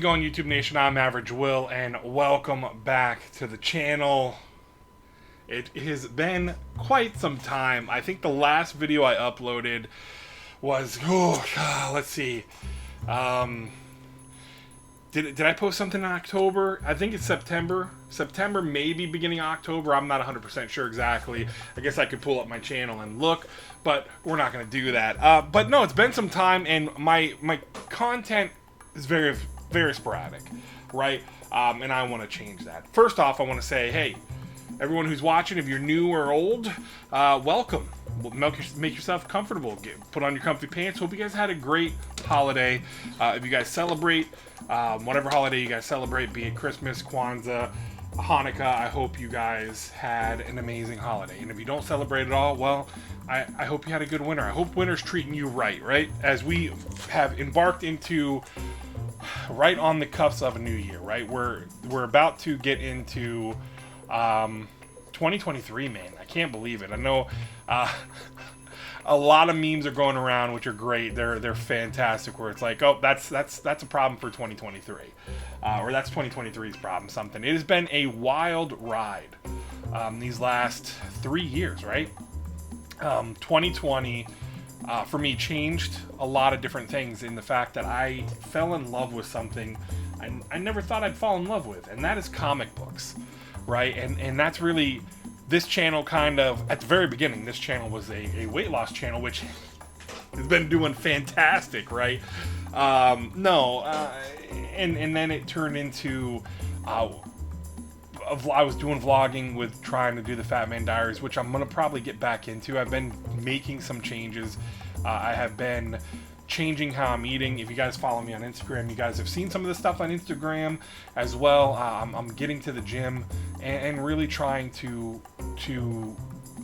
Going YouTube Nation, I'm Average Will, and welcome back to the channel. It has been quite some time. I think the last video I uploaded was, let's see, did I post something in October? I think it's September, maybe beginning of October. I'm not 100% sure exactly. I guess I could pull up my channel and look, but we're not going to do that. But no, it's been some time, and my content is very sporadic, right? And I want to change that. First off, I want to say, hey, everyone who's watching, if you're new or old, welcome. Make yourself comfortable. Put on your comfy pants. Hope you guys had a great holiday. If you guys celebrate, whatever holiday you guys celebrate, be it Christmas, Kwanzaa, Hanukkah, I hope you guys had an amazing holiday. And if you don't celebrate at all, well, I hope you had a good winter. I hope winter's treating you right? As we have embarked into right on the cuffs of a new year, right? We're about to get into 2023, man. I can't believe it. I know a lot of memes are going around, which are great. They're fantastic. Where it's like, oh, that's a problem for 2023, or that's 2023's problem. Something. It has been a wild ride these last 3 years, right? 2020. For me, changed a lot of different things in the fact that I fell in love with something I never thought I'd fall in love with, and that is comic books, right? And that's really, this channel kind of, at the very beginning, this channel was a weight loss channel, which has been doing fantastic, right? And then it turned into, I was doing vlogging with trying to do the Fat Man Diaries, which I'm going to probably get back into. I've been making some changes. I have been changing how I'm eating. If you guys follow me on Instagram, you guys have seen some of the stuff on Instagram as well. I'm getting to the gym and really trying to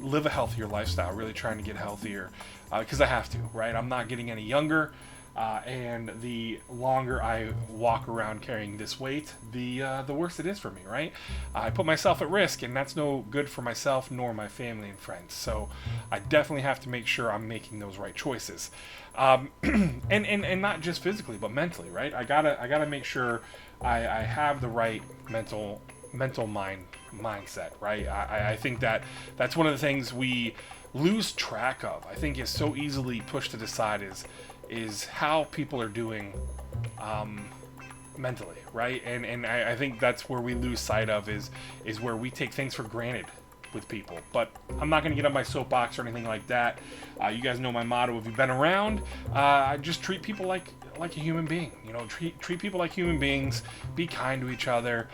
live a healthier lifestyle, really trying to get healthier because I have to, right? I'm not getting any younger. And the longer I walk around carrying this weight, the worse it is for me, right? I put myself at risk, and that's no good for myself nor my family and friends. So I definitely have to make sure I'm making those right choices, and not just physically, but mentally, right? I gotta make sure I have the right mental mindset, right? I think that's one of the things we lose track of. I think is so easily pushed to the side is how people are doing mentally, right? And I think that's where we lose sight of is where we take things for granted with people. But I'm not going to get on my soapbox or anything like that. You guys know my motto. If you've been around, I just treat people like a human being. You know, treat people like human beings. Be kind to each other.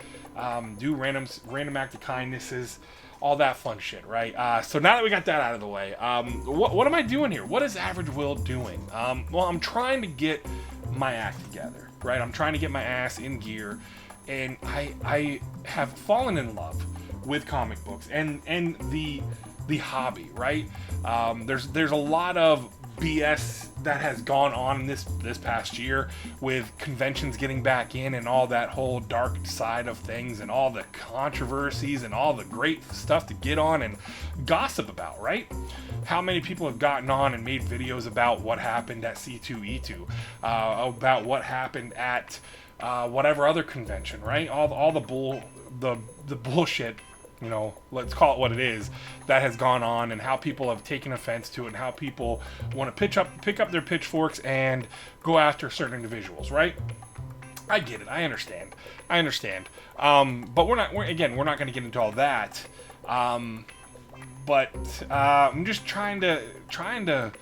Do random act of kindnesses. All that fun shit, right? So now that we got that out of the way, what am I doing here? What is Average Will doing? Well, I'm trying to get my act together, right? I'm trying to get my ass in gear, and I have fallen in love with comic books and the hobby, right? There's a lot of BS that has gone on this past year with conventions getting back in and all that whole dark side of things and all the controversies and all the great stuff to get on and gossip about, right? How many people have gotten on and made videos about what happened at C2E2, about what happened at whatever other convention, right? All the bullshit, you know, let's call it what it is, that has gone on, and how people have taken offense to it, and how people want to pick up their pitchforks and go after certain individuals, right? I get it. I understand. But we're not going to get into all that. But I'm just trying to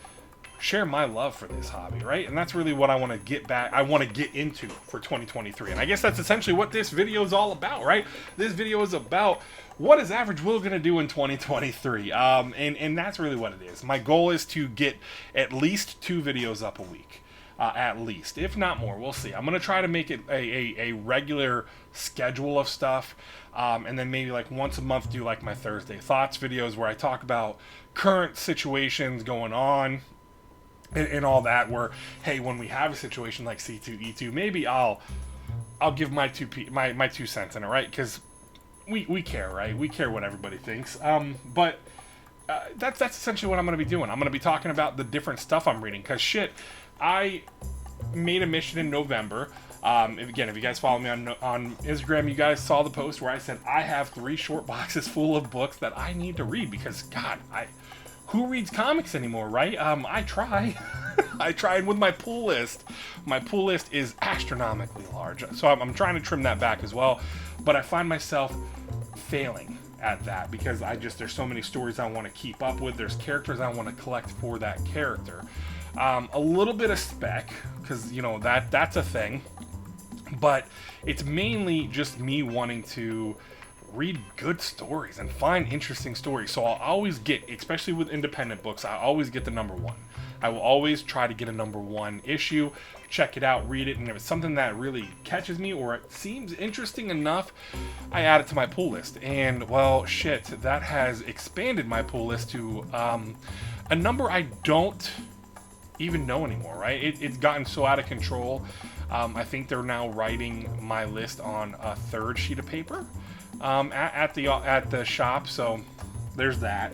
share my love for this hobby, right? And that's really what I want to get into for 2023. And I guess that's essentially what this video is all about, right? This video is about what is Average Will going to do in 2023? And that's really what it is. My goal is to get at least 2 videos up a week. At least, if not more. We'll see. I'm going to try to make it a regular schedule of stuff. And then maybe like once a month do like my Thursday Thoughts videos where I talk about current situations going on. And all that, where, hey, when we have a situation like C2E2, maybe I'll give my 2 cents in it, right? Because we care, right? We care what everybody thinks. But that's essentially what I'm going to be doing. I'm going to be talking about the different stuff I'm reading. Because shit, I made a mission in November If you guys follow me on Instagram, you guys saw the post where I said I have 3 short boxes full of books that I need to read because, God, who reads comics anymore, right? I try. I tried with my pull list. My pull list is astronomically large, so I'm trying to trim that back as well. But I find myself failing at that because there's so many stories I want to keep up with. There's characters I want to collect for that character. A little bit of spec because that's a thing, but it's mainly just me wanting to read good stories and find interesting stories. So I'll always get, especially with independent books, I always get the number 1. I will always try to get a number 1 issue, check it out, read it, and if it's something that really catches me or it seems interesting enough, I add it to my pull list. And well, shit, that has expanded my pull list to a number I don't even know anymore, right? It's gotten so out of control. I think they're now writing my list on a 3rd sheet of paper at the shop, so there's that.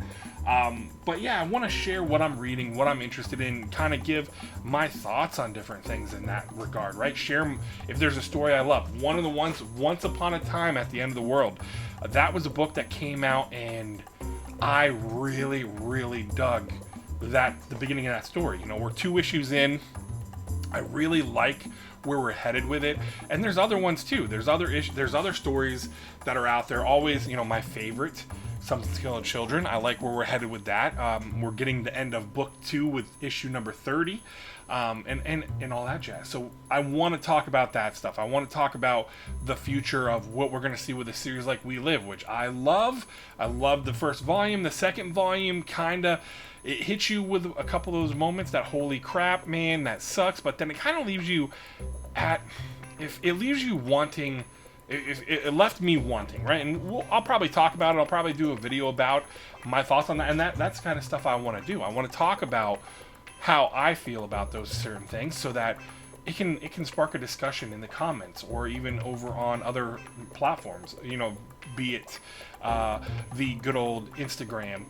But yeah, I want to share what I'm reading, what I'm interested in, kind of give my thoughts on different things in that regard, right? Share if there's a story I love. One of the ones, Once Upon a Time at the End of the World, that was a book that came out and I really, really dug the beginning of that story. We're 2 issues in. I really like where we're headed with it, and there's other ones too. There's other stories that are out there. Always, my favorite, Something to Kill Children. I like where we're headed with that. We're getting the end of book 2 with issue number 30, and all that jazz. So I want to talk about that stuff. I want to talk about the future of what we're going to see with a series like We Live, which I love. I love the first volume. The second volume it hits you with a couple of those moments that, holy crap, man, that sucks. But then it kind of leaves you wanting. It left me wanting, right? And I'll probably talk about it. I'll probably do a video about my thoughts on that. And that's kind of stuff I want to do. I want to talk about how I feel about those certain things so that it can spark a discussion in the comments or even over on other platforms, be it the good old Instagram,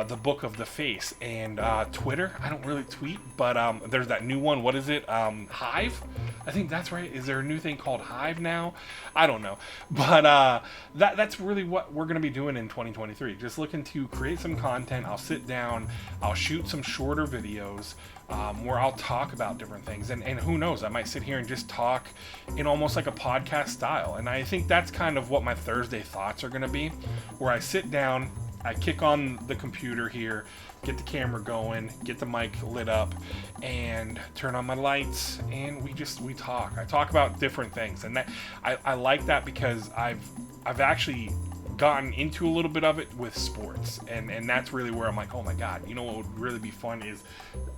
the Book of the Face, and Twitter. I don't really tweet, but there's that new one. What is it? Hive? I think that's right. Is there a new thing called Hive now? I don't know. But that's really what we're going to be doing in 2023. Just looking to create some content. I'll sit down. I'll shoot some shorter videos where I'll talk about different things. And who knows, I might sit here and just talk in almost like a podcast style. And I think that's kind of what my Thursday thoughts are going to be, where I sit down, I kick on the computer here, get the camera going, get the mic lit up, and turn on my lights, and we talk. I talk about different things, and that I like that because I've actually gotten into a little bit of it with sports, and that's really where I'm like, oh my god, what would really be fun is,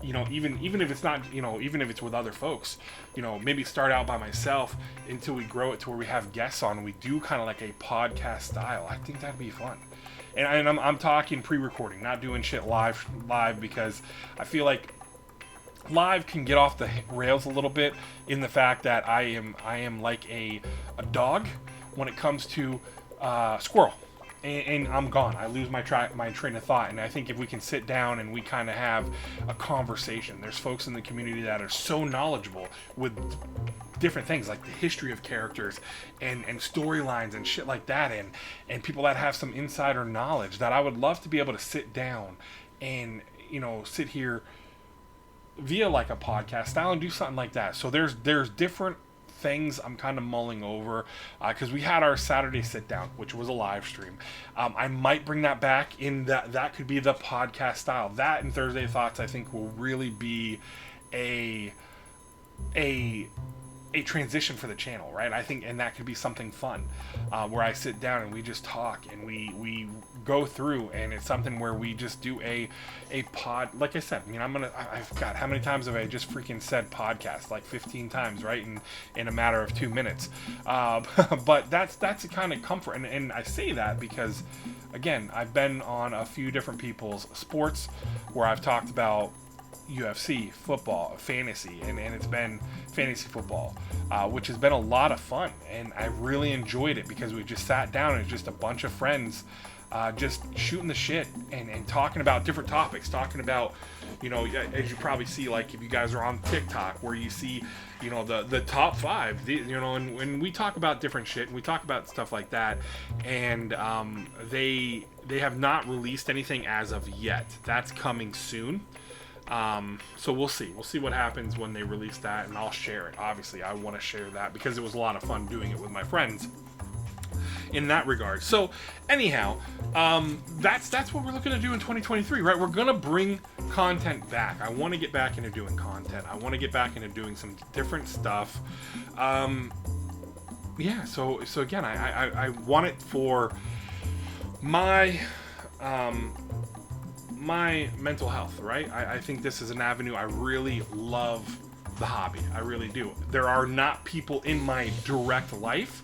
even if it's not, even if it's with other folks, maybe start out by myself until we grow it to where we have guests on and we do kind of like a podcast style. I think that'd be fun. And I'm talking pre-recording, not doing shit live because I feel like live can get off the rails a little bit in the fact that I am like a dog when it comes to squirrel, and I'm gone. I lose my train of thought. And I think if we can sit down and we kind of have a conversation, there's folks in the community that are so knowledgeable with different things like the history of characters and storylines and shit like that, and people that have some insider knowledge that I would love to be able to sit down and sit here via like a podcast style and do something like that. So there's different things I'm kind of mulling over because we had our Saturday sit down, which was a live stream. I might bring that back in that could be the podcast style. That and Thursday Thoughts I think will really be a transition for the channel, right? I think, and that could be something fun where I sit down and we just talk and we go through, and it's something where we just do a pod. Like I said, I've got, how many times have I just freaking said podcast? Like 15 times, right? In a matter of 2 minutes. But that's a kind of comfort, and I say that because, again, I've been on a few different people's sports where I've talked about UFC, football, fantasy, and it's been fantasy football, which has been a lot of fun, and I really enjoyed it because we just sat down and it's just a bunch of friends just shooting the shit and talking about different topics, talking about, you know, as you probably see, like if you guys are on TikTok, where you see, you know, the top 5, you know, and we talk about different shit, and we talk about stuff like that, and they have not released anything as of yet. That's coming soon. So we'll see what happens when they release that, and I'll share it. Obviously I want to share that because it was a lot of fun doing it with my friends in that regard. So anyhow, that's what we're looking to do in 2023, right? We're gonna bring content back. I want to get back into doing content. I want to get back into doing some different stuff. Yeah, so again, I want it for my my mental health, right? I think this is an avenue. I really love the hobby. I really do. There are not people in my direct life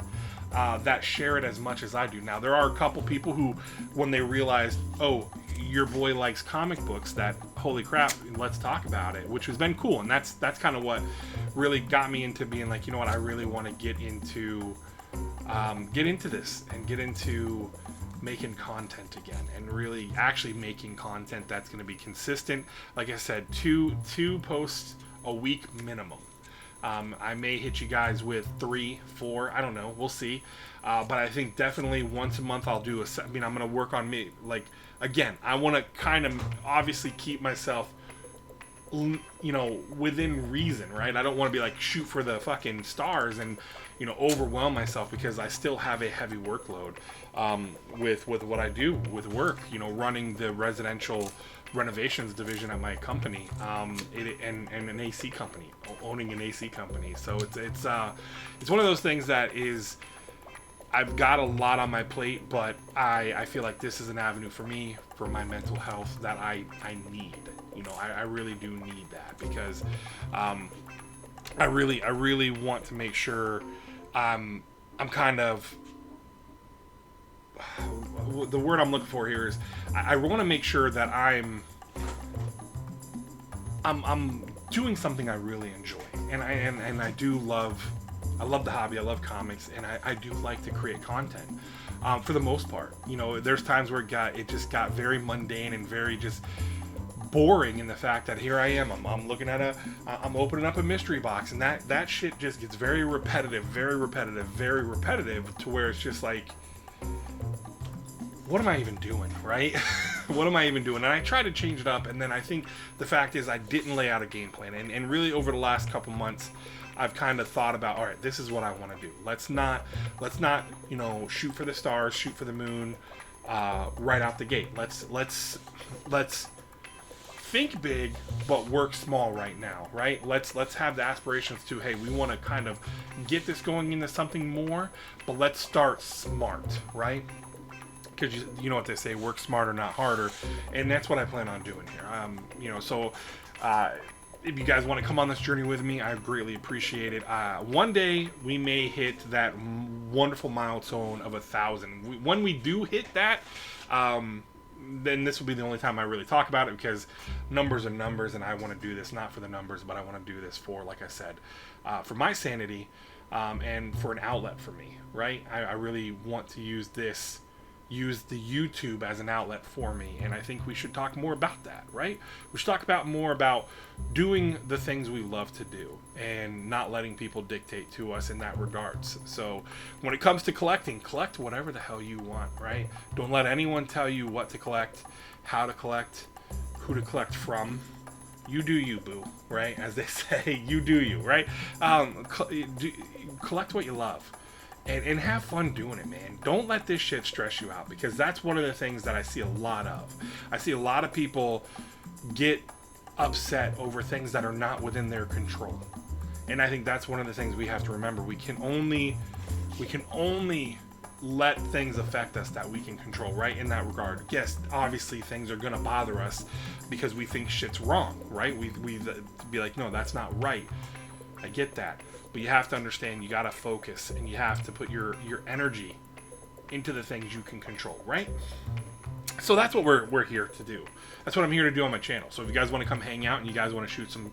that share it as much as I do. Now, there are a couple people who, when they realized, oh, your boy likes comic books, that, holy crap, let's talk about it, which has been cool. And that's kind of what really got me into being like, you know what, I really want to get into this and get into making content again, and really actually making content that's going to be consistent. Like I said, two posts a week minimum. I may hit you guys with 3, 4, I don't know, we'll see. But I think definitely once a month I'll do I'm going to work on me. Like, again, I want to kind of obviously keep myself, you know, within reason, right? I don't want to be like shoot for the fucking stars and, you know, overwhelm myself, because I still have a heavy workload with what I do with work, you know, running the residential renovations division at my company, and an AC company, owning an AC company. So it's one of those things that is, I've got a lot on my plate, but I feel like this is an avenue for me, for my mental health, that I need. You know, I really do need that, because I really want to make sure I'm kind of, the word I'm looking for here is, I want to make sure that I'm doing something I really enjoy, and I do love. I love the hobby. I love comics, and I do like to create content. For the most part, you know, there's times where it just got very mundane and very just boring in the fact that here I am. I'm looking at I'm opening up a mystery box, and that shit just gets very repetitive, to where it's just like, what am I even doing, right? What am I even doing? And I try to change it up, and then I think the fact is I didn't lay out a game plan, and really over the last couple months, I've kind of thought about, all right, this is what I want to do. Let's not, you know, shoot for the stars, shoot for the moon, right out the gate. Let's think big, but work small right now, right? Let's have the aspirations to, hey, we want to kind of get this going into something more, but let's start smart, right? Because you know what they say, work smarter, not harder, and that's what I plan on doing here. You know, so if you guys want to come on this journey with me, I greatly appreciate it. One day we may hit that wonderful milestone of 1,000. When we do hit that, then this will be the only time I really talk about it, because numbers are numbers, and I want to do this not for the numbers, but I want to do this for, like I said, for my sanity, and for an outlet for me, right? I really want to use the YouTube as an outlet for me, and I think we should talk more about that, right? We should talk more about doing the things we love to do and not letting people dictate to us in that regards. So when it comes to collecting, collect whatever the hell you want, right? Don't let anyone tell you what to collect, how to collect, who to collect from. You do you, boo, right? As they say, you do you, right? Collect what you love. And have fun doing it, man. Don't let this shit stress you out, because that's one of the things that I see a lot of. I see a lot of people get upset over things that are not within their control. And I think that's one of the things we have to remember. We can only let things affect us that we can control, right? In that regard. Yes, obviously things are going to bother us because we think shit's wrong, right? We be like, no, that's not right. I get that. But you have to understand, you got to focus, and you have to put your energy into the things you can control, right? So that's what we're here to do. That's what I'm here to do on my channel. So if you guys want to come hang out and you guys want to shoot some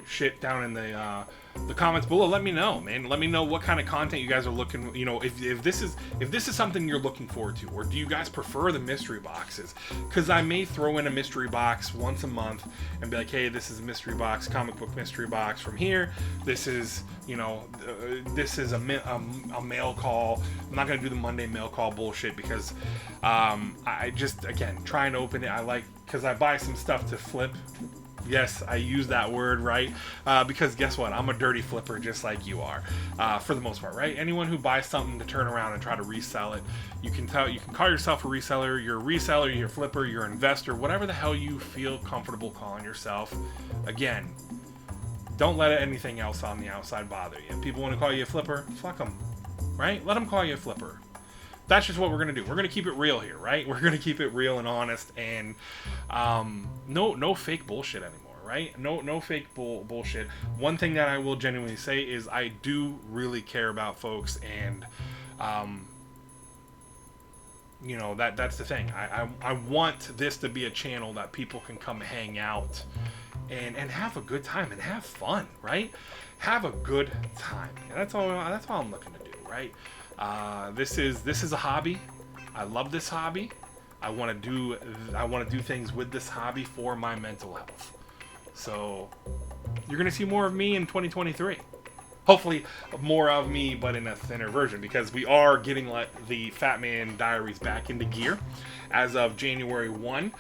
shit down in the comments below. Let me know, man. Let me know what kind of content you guys are looking. You know, if this is something you're looking forward to, or do you guys prefer the mystery boxes? Because I may throw in a mystery box once a month and be like, hey, this is a mystery box, comic book mystery box from here. This is, you know, this is a mail call. I'm not gonna do the Monday mail call bullshit because I just, again, trying to open it. I like, because I buy some stuff to flip. Yes, I use that word, right? Because guess what? I'm a dirty flipper just like you are, for the most part, right? Anyone who buys something to turn around and try to resell it, you can call yourself a reseller. You're a reseller, you're a flipper, you're an investor, whatever the hell you feel comfortable calling yourself. Again, don't let anything else on the outside bother you. If people want to call you a flipper, fuck them, right? Let them call you a flipper. That's just what we're gonna do. We're gonna keep it real here, right? We're gonna keep it real and honest, and no fake bullshit anymore, right? No fake bullshit. One thing that I will genuinely say is I do really care about folks, and you know, that's the thing. I want this to be a channel that people can come hang out and have a good time and have fun, right? Have a good time. And that's all I'm looking to do, right? This is a hobby. I love this hobby. I want to do things with this hobby for my mental health. So you're gonna see more of me in 2023. Hopefully more of me, but in a thinner version, because we are getting the Fat Man Diaries back into gear as of January 1.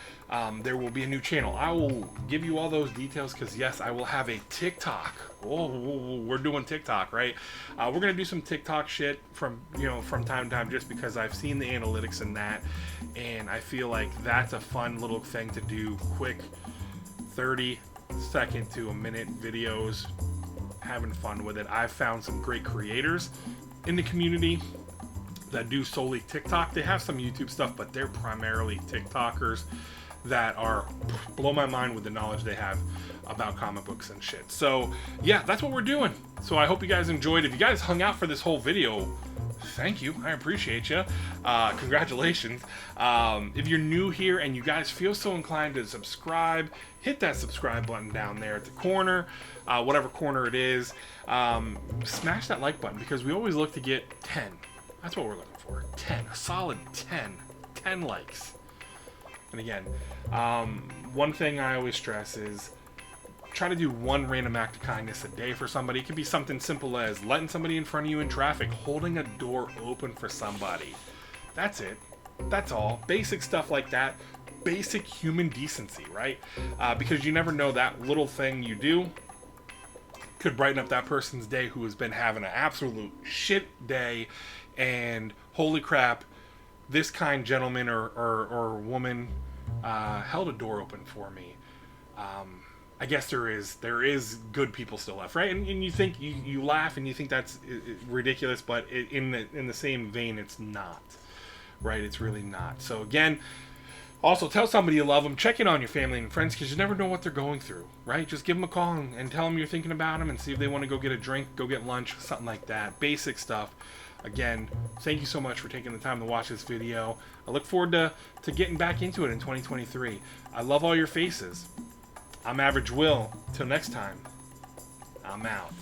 There will be a new channel. I will give you all those details, because yes, I will have a TikTok. Oh, we're doing TikTok, right? We're gonna do some TikTok shit from time to time, just because I've seen the analytics in that, and I feel like that's a fun little thing to do. Quick 30-second to a minute videos, having fun with it. I've found some great creators in the community that do solely TikTok. They have some YouTube stuff, but they're primarily TikTokers that are blow my mind with the knowledge they have about comic books and shit. So yeah, that's what we're doing. So I hope you guys enjoyed. If you guys hung out for this whole video, thank you. I appreciate you. Congratulations. If you're new here and you guys feel so inclined to subscribe, hit that subscribe button down there at the corner, whatever corner it is. Smash that like button, because we always look to get 10. That's what we're looking for. 10. A solid 10. 10 likes. And again, one thing I always stress is try to do one random act of kindness a day for somebody. It could be something simple as letting somebody in front of you in traffic, holding a door open for somebody. That's it. That's all. Basic stuff like that. Basic human decency, right? Because you never know, that little thing you do could brighten up that person's day who has been having an absolute shit day, and holy crap, this kind gentleman or woman held a door open for me. I guess there is good people still left, right? And you think you laugh and you think that's ridiculous, but in the same vein, it's not, right? It's really not. So again, also tell somebody you love them. Check in on your family and friends, because you never know what they're going through, right? Just give them a call and tell them you're thinking about them, and see if they want to go get a drink, go get lunch, something like that. Basic stuff. Again, thank you so much for taking the time to watch this video. I look forward to getting back into it in 2023. I love all your faces. I'm Average Will. Till next time, I'm out.